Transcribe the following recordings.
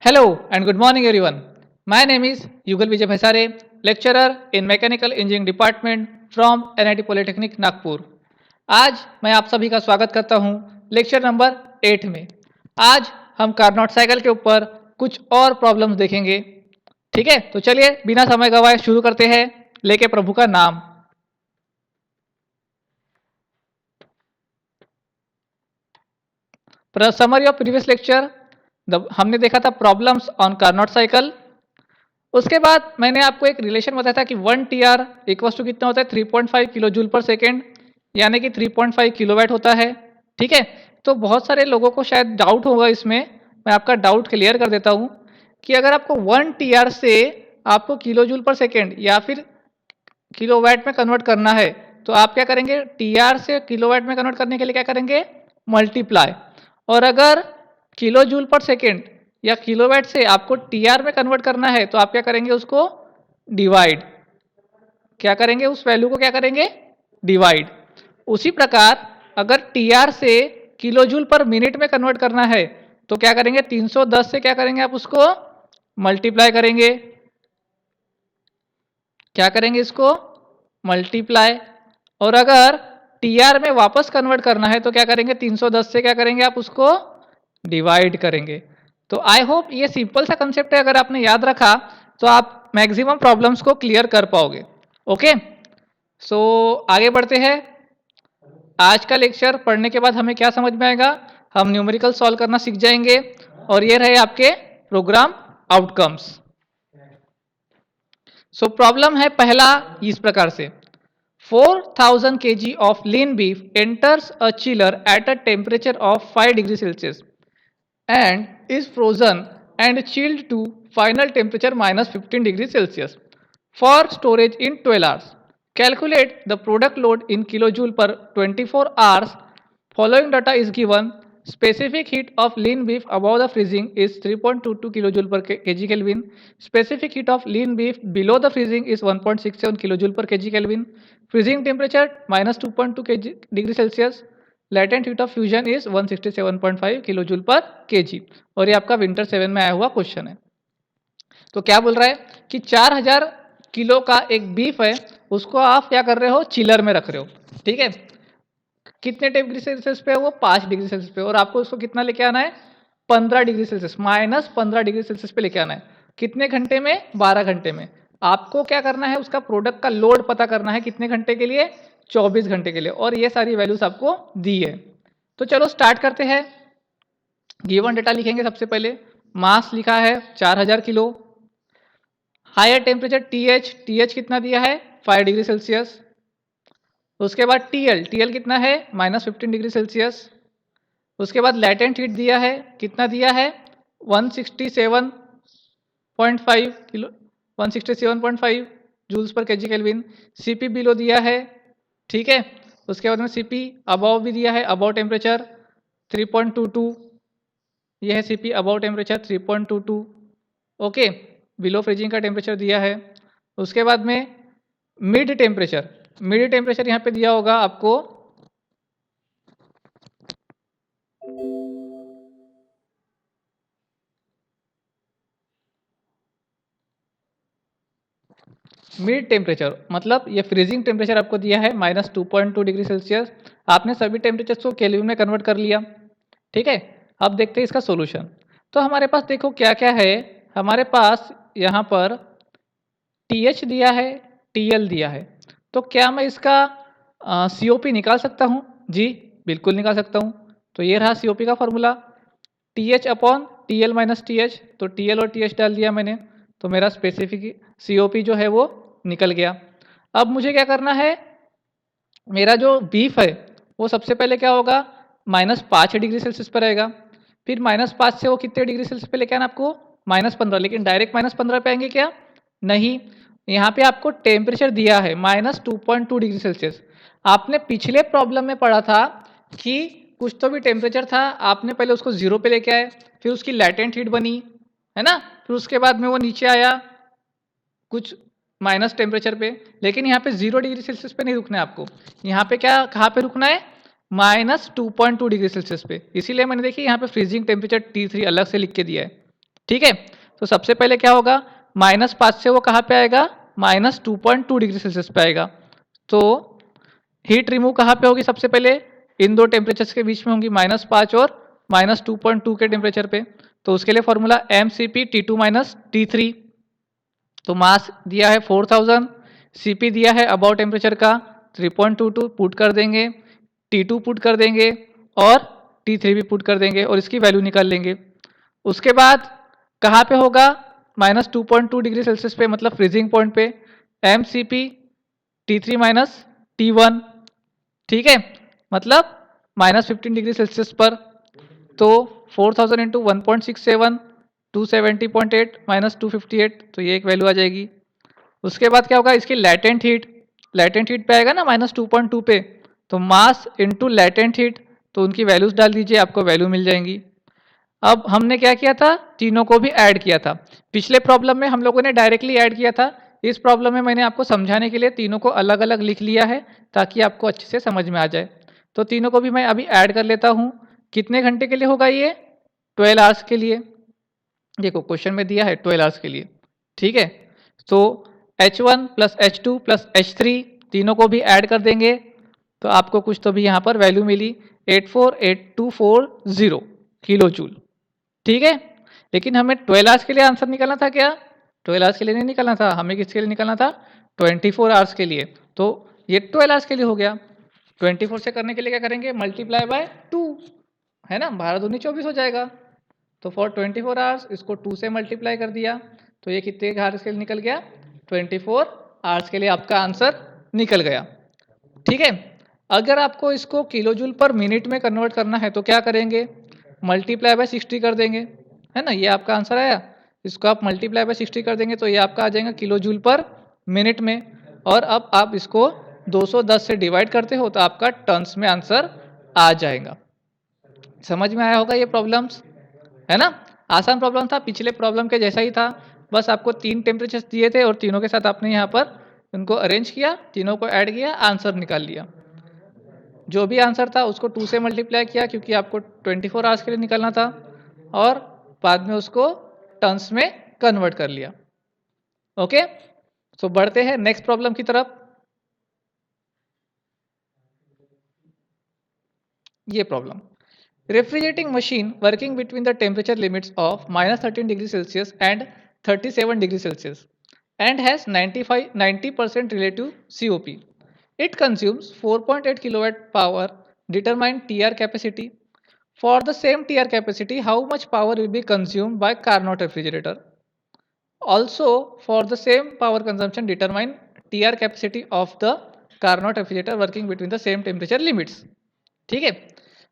Hello and good morning everyone. My name is Yugal Vijay Bhaisare, lecturer in Mechanical Engineering Department from NIT Polytechnic Nagpur. आज मैं आप सभी का स्वागत करता हूं लेक्चर नंबर 8 में। आज हम कार्नोट साइकिल के ऊपर कुछ और प्रॉब्लम्स देखेंगे। ठीक है, तो चलिए बिना समय गवाए शुरू करते हैं लेके प्रभु का नाम। समरी ऑफ प्रीवियस लेक्चर, हमने देखा था प्रॉब्लम्स ऑन कार्नोट साइकिल। उसके बाद मैंने आपको एक रिलेशन बताया था कि 1 टीआर इक्वल्स टू कितना होता है 3.5 किलो जूल पर सेकेंड, यानी कि 3.5 किलोवाट होता है। ठीक है, तो बहुत सारे लोगों को शायद डाउट होगा इसमें। मैं आपका डाउट क्लियर कर देता हूं कि अगर आपको 1 टीआर से आपको किलो जूल पर सेकेंड या फिर किलोवाट में कन्वर्ट करना है तो आप क्या करेंगे, टीआर से किलोवाट में कन्वर्ट करने के लिए क्या करेंगे, मल्टीप्लाई। और अगर किलो जूल पर सेकेंड या किलोवाट से आपको टीआर में कन्वर्ट करना है तो आप क्या करेंगे, उसको डिवाइड। क्या करेंगे, उस वैल्यू को क्या करेंगे, डिवाइड। उसी प्रकार अगर टीआर से किलो जूल पर मिनट में कन्वर्ट करना है तो क्या करेंगे, 310 से क्या करेंगे, आप उसको मल्टीप्लाई करेंगे। क्या करेंगे, इसको मल्टीप्लाई। और अगर टीआर में वापस कन्वर्ट करना है तो क्या करेंगे, 310 से क्या करेंगे, आप उसको डिवाइड करेंगे। तो आई होप ये सिंपल सा कंसेप्ट है, अगर आपने याद रखा तो आप मैक्सिमम प्रॉब्लम्स को क्लियर कर पाओगे। ओके, सो आगे बढ़ते हैं। आज का लेक्चर पढ़ने के बाद हमें क्या समझ में आएगा, हम न्यूमेरिकल सॉल्व करना सीख जाएंगे। और ये रहे आपके प्रोग्राम आउटकम्स। सो प्रॉब्लम है पहला इस प्रकार से, 4000 kg of lean beef enters a chiller at a temperature of 5 degrees Celsius and is frozen and chilled to final temperature minus 15 degrees Celsius for storage in 12 hours. Calculate the product load in kilojoule per 24 hours. Following data is given. Specific heat of lean beef above the freezing is 3.22 kilojoule per kg Kelvin. Specific heat of lean beef below the freezing is 1.67 kilojoule per kg Kelvin. Freezing temperature minus 2.2 degree Celsius. Latent heat of fusion is 167.5 kilojoule पर KG. और ये आपका winter 7 में आया हुआ question है। तो क्या बोल रहा है कि 4000 किलो का एक बीफ है, उसको आप क्या कर रहे हो, चिलर में रख रहे हो। ठीक है, कितने डिग्री सेल्सियस पे है वो, 5 डिग्री सेल्सियस पे। और आपको उसको कितना लेके आना है, 15 degree Celsius, minus 15 degree Celsius पे लेके आना है। कितने घंटे में, 12 घंटे में। आपको क्या करना है, उसका प्रोडक्ट का लोड पता करना है, कितने घंटे के लिए, 24 घंटे के लिए। और ये सारी वैल्यूज आपको दी है। तो चलो स्टार्ट करते हैं। गिवन डेटा लिखेंगे सबसे पहले। मास लिखा है 4000 किलो। हायर टेम्परेचर टीएच कितना दिया है, 5 डिग्री सेल्सियस। उसके बाद टीएल कितना है, -15 डिग्री सेल्सियस। उसके बाद लैटेंट हीट दिया है, कितना दिया है, 167.5 kilo 167.5 joules per KG kelvin. CP below दिया है। ठीक है, उसके बाद में सीपी अबव भी दिया है, अबव टेम्परेचर 3.22। यह है CP above temperature 3.22। Okay, below freezing का टेम्परेचर दिया है। उसके बाद में मिड टेम्परेचर यहाँ पे दिया होगा आपको मिड टेम्परेचर, मतलब ये फ्रीजिंग टेम्परेचर आपको दिया है -2.2 डिग्री सेल्सियस। आपने सभी टेम्परेचर्स को केल्विन में कन्वर्ट कर लिया। ठीक है, अब देखते हैं इसका सॉल्यूशन। तो हमारे पास देखो क्या क्या है, हमारे पास यहाँ पर टीएच दिया है, टीएल दिया है। तो क्या मैं इसका सीओपी निकाल सकता हूँ? जी बिल्कुल निकाल सकता हूँ। तो ये रहा सीओपी का formula, TH upon TL minus TH. तो टीएल और टीएच डाल दिया मैंने, तो मेरा स्पेसिफिक सीओपी जो है वो निकल गया। अब मुझे क्या करना है, मेरा जो बीफ है वो सबसे पहले क्या होगा, -5 डिग्री सेल्सियस पर रहेगा। फिर -5 से वो कितने डिग्री सेल्सियस पे लेके आना आपको, -15। लेकिन डायरेक्ट -15 पे आएंगे क्या, नहीं। यहाँ पे आपको टेम्परेचर दिया है -2.2 डिग्री सेल्सियस। आपने पिछले प्रॉब्लम में पढ़ा था कि कुछ तो भी टेम्परेचर था, आपने पहले उसको 0 पे लेके आए, फिर उसकी लैटेंट हीट बनी, है ना, फिर उसके बाद में वो नीचे आया कुछ माइनस टेम्परेचर पे। लेकिन यहाँ पे 0 डिग्री सेल्सियस पे नहीं रुकना है आपको, यहाँ पे क्या, कहाँ पे रुकना है, -2.2 डिग्री सेल्सियस पे। इसीलिए मैंने देखिए यहाँ पे फ्रीजिंग टेम्परेचर T3 अलग से लिख के दिया है। ठीक है, तो सबसे पहले क्या होगा, -5 से वो कहाँ पे आएगा, -2.2 डिग्री सेल्सियस पे आएगा। तो हीट रिमूव कहाँ पे होगी, सबसे पहले इन दो टेम्परेचर्स के बीच में होंगी, -5 और -2.2 के टेम्परेचर पे। तो उसके लिए फॉर्मूला mCp T2 T3। तो मास दिया है 4000, Cp दिया है अबाउट टेम्परेचर का 3.22, पुट कर देंगे, T2 पुट कर देंगे और T3 भी पुट कर देंगे और इसकी वैल्यू निकाल लेंगे। उसके बाद कहाँ पे होगा, -2.2 डिग्री सेल्सियस पे, मतलब फ्रीजिंग पॉइंट पे, mCp T3 T1, ठीक है, मतलब -15 डिग्री सेल्सियस पर। तो 4000 इंटू 1.67, 270.8 -258, तो ये एक वैल्यू आ जाएगी। उसके बाद क्या होगा, इसकी लैटेंट हीट पे आएगा ना -2.2 पे, तो मास इंटू लैटेंट हीट, तो उनकी वैल्यूज डाल दीजिए, आपको वैल्यू मिल जाएंगी। अब हमने क्या किया था, तीनों को भी ऐड किया था। पिछले प्रॉब्लम में हम लोगों ने डायरेक्टली ऐड किया था, इस प्रॉब्लम में मैंने आपको समझाने के लिए तीनों को अलग अलग लिख लिया है ताकि आपको अच्छे से समझ में आ जाए। तो तीनों को भी मैं अभी ऐड कर लेता हूँ। कितने घंटे के लिए होगा ये, 12 आवर्स के लिए। देखो क्वेश्चन में दिया है 12 आवर्स के लिए, ठीक है। तो H1 plus H2 plus H3 तीनों को भी ऐड कर देंगे, तो आपको कुछ तो भी यहाँ पर वैल्यू मिली 848240 किलो जूल, ठीक है। लेकिन हमें 12 आवर्स के लिए आंसर निकालना था क्या, 12 आवर्स के लिए नहीं निकालना था, हमें किसके लिए निकालना था, 24 आवर्स के लिए। तो ये 12 आवर्स के लिए हो गया। 24 से करने के लिए क्या करेंगे, मल्टीप्लाई बाय 2, है ना, 12 दूनी 24 हो जाएगा। तो फॉर 24 आवर्स इसको 2 से मल्टीप्लाई कर दिया, तो ये कितने आवर्स के लिए निकल गया, 24 आवर्स के लिए आपका आंसर निकल गया, ठीक है। अगर आपको इसको किलो जूल पर मिनट में कन्वर्ट करना है तो क्या करेंगे, मल्टीप्लाई बाय 60 कर देंगे, है ना, ये आपका आंसर आया। इसको आप मल्टीप्लाई बाय 60 कर देंगे तो ये आपका आ जाएगा किलो जूल पर मिनट में। और अब आप इसको 210 से डिवाइड करते हो तो आपका टर्न्स में आंसर आ जाएगा। समझ में आया होगा ये प्रॉब्लम्स, है ना, आसान प्रॉब्लम था, पिछले प्रॉब्लम के जैसा ही था। बस आपको 3 टेम्परेचर्स दिए थे और तीनों के साथ आपने यहाँ पर उनको अरेंज किया, तीनों को ऐड किया, आंसर निकाल लिया। जो भी आंसर था उसको 2 से मल्टीप्लाई किया क्योंकि आपको 24 आवर्स के लिए निकालना था, और बाद में उसको टर्न्स में कन्वर्ट कर लिया। ओके, तो बढ़ते हैं नेक्स्ट प्रॉब्लम की तरफ। ये problem, refrigerating machine working between the temperature limits of -13 degree Celsius and 37 degree Celsius and has 90% relative COP. It consumes 4.8 kilowatt power. Determine TR capacity. For the same TR capacity, how much power will be consumed by Carnot refrigerator? Also, for the same power consumption, determine TR capacity of the Carnot refrigerator working between the same temperature limits. ठीक है,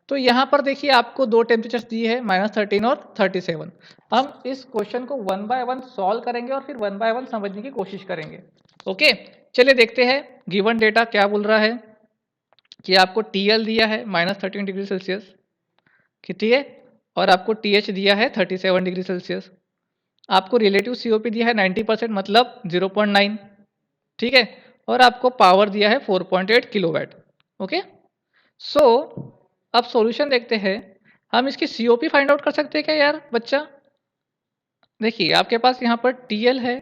तो यहाँ पर देखिए आपको दो temperature दिए हैं, -13 और 37। हम इस क्वेश्चन को 1 बाय 1 सॉल्व करेंगे और फिर 1 बाय 1 समझने की कोशिश करेंगे। ओके, चलिए देखते हैं गिवन डेटा क्या बोल रहा है। कि आपको TL दिया है -13 डिग्री सेल्सियस, ठीक है, और आपको TH दिया है 37 डिग्री सेल्सियस। आपको रिलेटिव COP दिया है 90%, मतलब 0.9, ठीक है, और आपको पावर दिया है 4.8 किलोवाट। ओके, सो अब सॉल्यूशन देखते हैं। हम इसकी COP फाइंड आउट कर सकते हैं क्या यार बच्चा? देखिए आपके पास यहाँ पर TL है,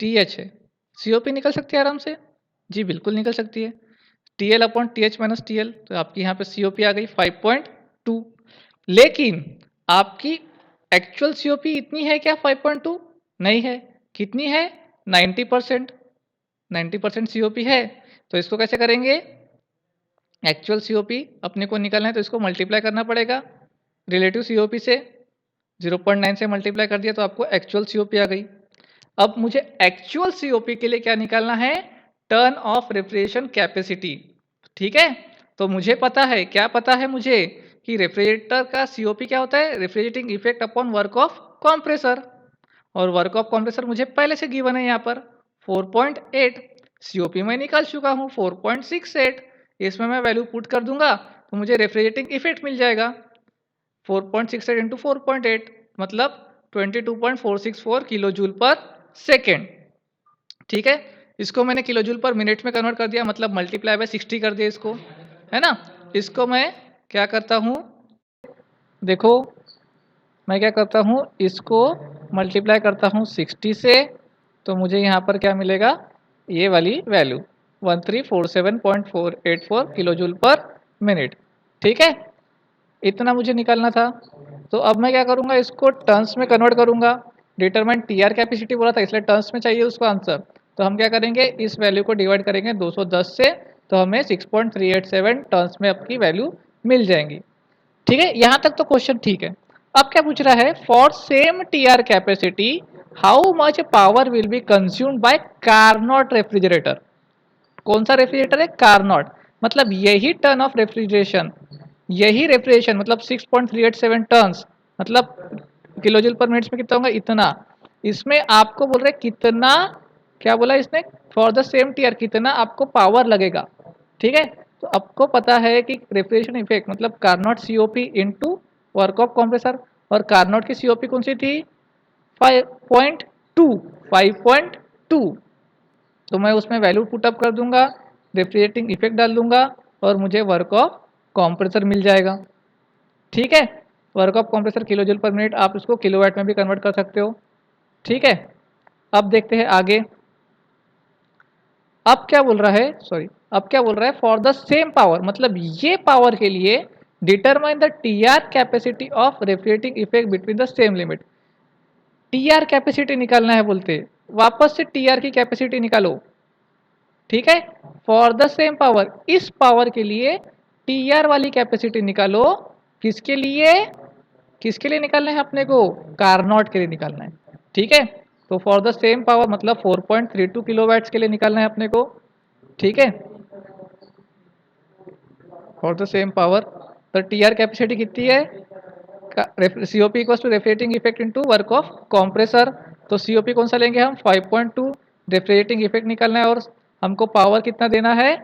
TH है, COP निकल सकती है आराम से। जी बिल्कुल निकल सकती है, TL upon TH minus TL, तो आपकी यहाँ पे COP आ गई 5.2। लेकिन आपकी एक्चुअल COP इतनी है क्या 5.2? नहीं है, कितनी है 90%। 90% COP है, तो इसको कैसे करेंगे, एक्चुअल COP अपने को निकालना है तो इसको मल्टीप्लाई करना पड़ेगा रिलेटिव COP से। 0.9 से मल्टीप्लाई कर दिया तो आपको एक्चुअल COP आ गई। अब मुझे एक्चुअल COP के लिए क्या निकालना है, टर्न ऑफ रेफ्रिजरेशन कैपेसिटी, ठीक है। तो मुझे पता है, क्या पता है मुझे, कि रेफ्रिजरेटर का COP क्या होता है, refrigerating effect upon work of compressor, और वर्क ऑफ कॉम्प्रेसर मुझे पहले से गिवन है यहाँ पर 4.8। COP मैं निकाल चुका हूँ 4.68, इसमें मैं वैल्यू पुट कर दूंगा तो मुझे रेफ्रिजरेटिंग इफेक्ट मिल जाएगा 4.68 इंटू 4.8, मतलब 22.464 किलो जूल पर सेकेंड, ठीक है। इसको मैंने किलो जूल पर मिनट में कन्वर्ट कर दिया, मतलब मल्टीप्लाई बाय 60 कर दिया इसको, है ना। इसको मैं क्या करता हूँ, देखो मैं क्या करता हूँ, इसको मल्टीप्लाई करता हूँ 60 से, तो मुझे यहाँ पर क्या मिलेगा, ये वाली वैल्यू 1347.484 किलो जूल पर मिनट। ठीक है, इतना मुझे निकालना था। तो अब मैं क्या करूँगा, इसको टर्न्स में कन्वर्ट करूँगा। डिटरमाइन टी आर कैपेसिटी बोला था, इसलिए टर्न्स में चाहिए उसको आंसर। तो हम क्या करेंगे, इस वैल्यू को डिवाइड करेंगे 210 से, तो हमें 6.387 टर्न्स में आपकी वैल्यू मिल जाएंगी। ठीक है, यहाँ तक तो क्वेश्चन ठीक है। अब क्या पूछ रहा है, for same T R capacity how much power will be consumed by Carnot refrigerator. कौन सा रेफ्रिजरेटर है, कार्नोट। मतलब यही टर्न ऑफ रेफ्रिजरेशन, यही रेफ्रिजरेशन मतलब 6.387 टर्न्स, मतलब किलो जूल पर मिनट्स में कितना होगा, इतना। इसमें आपको बोल रहे कितना, क्या बोला इसने, फॉर द सेम टीयर कितना आपको पावर लगेगा। ठीक है, तो आपको पता है कि रेफ्रिजरेशन इफेक्ट मतलब Carnot COP into work of compressor, और कार्नोट की सीओपी कौन सी थी, 5.2, 5.2। तो मैं उसमें वैल्यू पुटअप कर दूंगा, रेफ्रिजरेटिंग इफेक्ट डाल दूंगा, और मुझे वर्क ऑफ कंप्रेसर मिल जाएगा। ठीक है, work of compressor kilo joule पर मिनट, आप इसको किलोवाट में भी कन्वर्ट कर सकते हो। ठीक है, अब देखते हैं आगे। अब क्या बोल रहा है, सॉरी, अब क्या बोल रहा है, फॉर द सेम पावर, मतलब ये पावर के लिए determine the T R capacity of refrigerating effect between the same limit. T R capacity निकालना है बोलते, वापस से टी आर की कैपेसिटी निकालो। ठीक है, फॉर द सेम पावर, इस पावर के लिए टी आर वाली कैपेसिटी निकालो। किसके लिए, किसके लिए निकालना है अपने को, कार्नोट के लिए निकालना है। ठीक है, तो फॉर द सेम पावर मतलब 4.32 किलोवाट्स के लिए निकालना है अपने को। ठीक है, फॉर द सेम पावर, तो टी आर कैपेसिटी कितनी है, COP equal to refrigerating effect into work of compressor. तो सीओपी कौन सा लेंगे हम, 5.2, रेफ्रिजरेटिंग इफेक्ट निकालना है, और हमको पावर कितना देना है,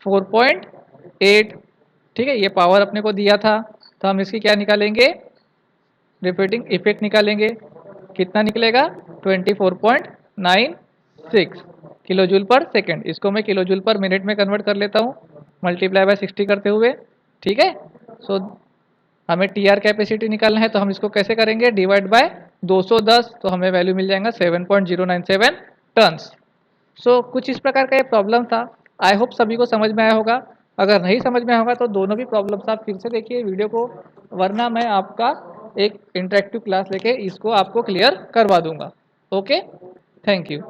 4.8। ठीक है, ये पावर अपने को दिया था, तो हम इसकी क्या निकालेंगे, रेफ्रिजरेटिंग इफेक्ट निकालेंगे। कितना निकलेगा, 24.96 किलो जूल पर सेकेंड। इसको मैं किलो जूल पर मिनट में कन्वर्ट कर लेता हूँ, मल्टीप्लाई बाय 60 करते हुए। ठीक है, सो हमें टी आर कैपेसिटी निकालना है, तो हम इसको कैसे करेंगे, डिवाइड बाय 210, तो हमें वैल्यू मिल जाएगा 7.097 टन्स। सो कुछ इस प्रकार का ये प्रॉब्लम था। आई होप सभी को समझ में आया होगा। अगर नहीं समझ में आया होगा तो दोनों भी प्रॉब्लम्स आप फिर से देखिए वीडियो को, वरना मैं आपका एक इंटरेक्टिव क्लास लेके इसको आपको क्लियर करवा दूंगा। Okay, thank you.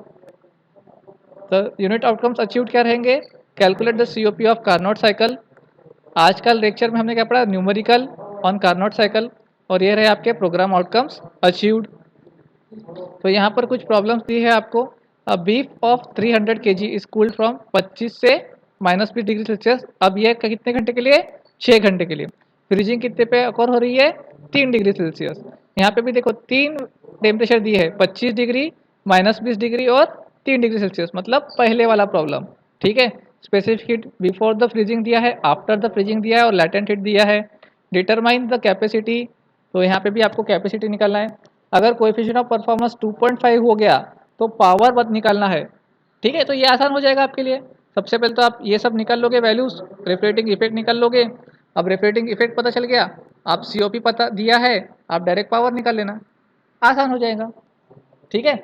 तो यूनिट आउटकम्स अचीव्ड क्या रहेंगे, calculate the COP of Carnot cycle. आजकल लेक्चर में हमने क्या पढ़ा, न्यूमेरिकल ऑन कार्नोट साइकिल, और ये रहे आपके प्रोग्राम आउटकम्स अचीव्ड। तो यहाँ पर कुछ प्रॉब्लम्स दी है आपको। A beef of 300 kg is cooled from 25 से -20 डिग्री सेल्सियस। अब ये कितने घंटे के लिए, 6 घंटे के लिए। फ्रीजिंग कितने पे अकर हो रही है, 3 डिग्री सेल्सियस। यहाँ पे भी देखो 3 टेम्परेचर दी है, 25 डिग्री, -20 डिग्री और 3 डिग्री सेल्सियस, मतलब पहले वाला प्रॉब्लम। ठीक है, specific heat before the freezing दिया है, आफ्टर द फ्रीजिंग दिया है, और लैटेंट हीट दिया है। डिटरमाइन द कैपेसिटी, तो यहाँ पे भी आपको कैपेसिटी निकालना है। अगर कोएफिशिएंट ऑफ परफॉर्मेंस 2.5 हो गया तो पावर बत निकालना है। ठीक है, तो ये आसान हो जाएगा आपके लिए। सबसे पहले तो आप ये सब निकाल लोगे वैल्यूज, रेफ्रिजरेटिंग इफेक्ट निकाल लोगे। अब रेफ्रिजरेटिंग इफेक्ट पता चल गया, आप सीओपी पता दिया है, आप डायरेक्ट पावर निकाल लेना, आसान हो जाएगा। ठीक है,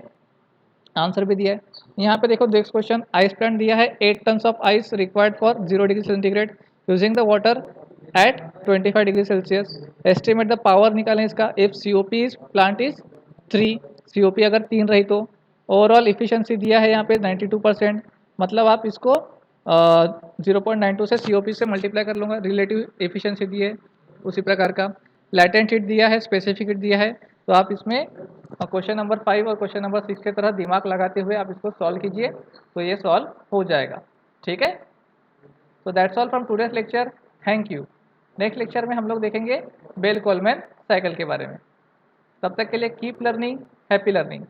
आंसर भी दिया है यहाँ पे। देखो नेक्स्ट क्वेश्चन, आइस प्लांट दिया है, 8 tons of ice required for 0 degree centigrade using the water at 25 degree Celsius. Estimate the power निकालें इसका, if COP is plant is 3, COP अगर 3 रही तो। ओवरऑल इफिशियंसी दिया है यहाँ पे 92%, मतलब आप इसको 0.92 से सीओपी से मल्टीप्लाई कर लूँगा। रिलेटिव एफिशिएंसी दी है उसी प्रकार का। लैटेंट हीट दिया है, स्पेसिफिक हीट दिया है, तो आप इसमें क्वेश्चन नंबर 5 और क्वेश्चन नंबर 6 की तरह दिमाग लगाते हुए आप इसको सॉल्व कीजिए, तो ये सॉल्व हो जाएगा। ठीक है, तो that's all from today's lecture, thank you. Next lecture में हम लोग देखेंगे बेल कोलमैन साइकिल के बारे में। तब तक के लिए कीप लर्निंग, हैप्पी लर्निंग।